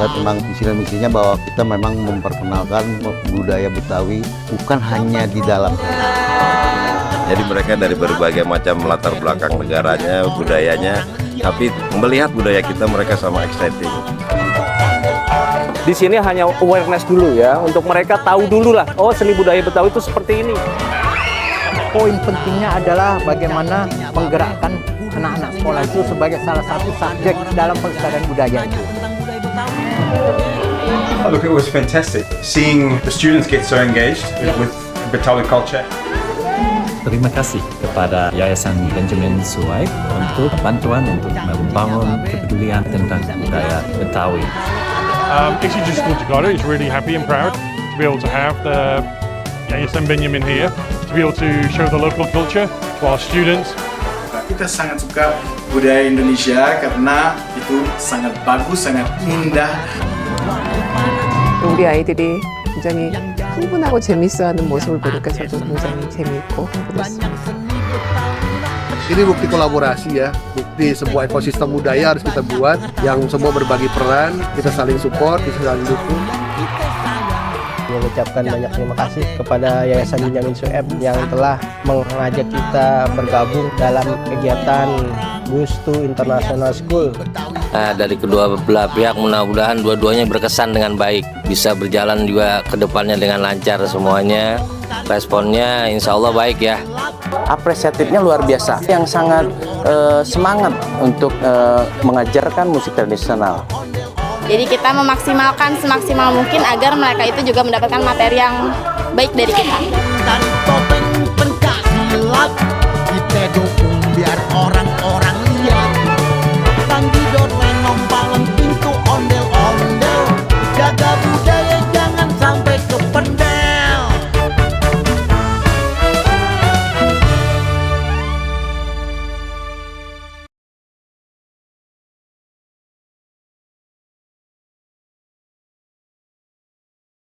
Saya memang misinya bahwa kita memang memperkenalkan budaya Betawi bukan hanya di dalam. Jadi mereka dari berbagai macam latar belakang negaranya, budayanya, tapi melihat budaya kita mereka sama exciting. Di sini hanya awareness dulu ya, untuk mereka tahu dulu lah, oh seni budaya Betawi itu seperti ini. Poin pentingnya adalah bagaimana menggerakkan anak-anak sekolah itu sebagai salah satu subjek dalam pelestarian budaya itu. Look, it was fantastic seeing the students get so engaged with Betawi culture. Terima kasih kepada Yayasan Benjamin Suwaid untuk bantuan untuk membangun kepedulian tentang budaya Betawi. Exeter School Jakarta is really happy and proud to be able to have the Yayasan Benjamin here, to be able to show the local culture to our students. Kita sangat suka budaya Indonesia karena itu sangat bagus, sangat indah. 우리 아이들이 굉장히 흥분하고 재밌어하는 모습을 보니까 저도 굉장히 재미있고 흥분했습니다. Ini bukti kolaborasi ya, bukti sebuah ekosistem budaya harus kita buat yang semua berbagi peran, kita saling support, kita saling dukung. Mengucapkan banyak terima kasih kepada Yayasan Benjamin Sueb yang telah mengajak kita bergabung dalam kegiatan Bus to International School. Dari kedua belah pihak mudah-mudahan dua-duanya berkesan dengan baik, bisa berjalan juga ke depannya dengan lancar semuanya. Responnya insya Allah baik ya. Apresiatifnya luar biasa, yang sangat semangat untuk mengajarkan musik tradisional. Jadi kita memaksimalkan semaksimal mungkin agar mereka itu juga mendapatkan materi yang baik dari kita. Tanpa pencak silat, kita dukung biar orang-orang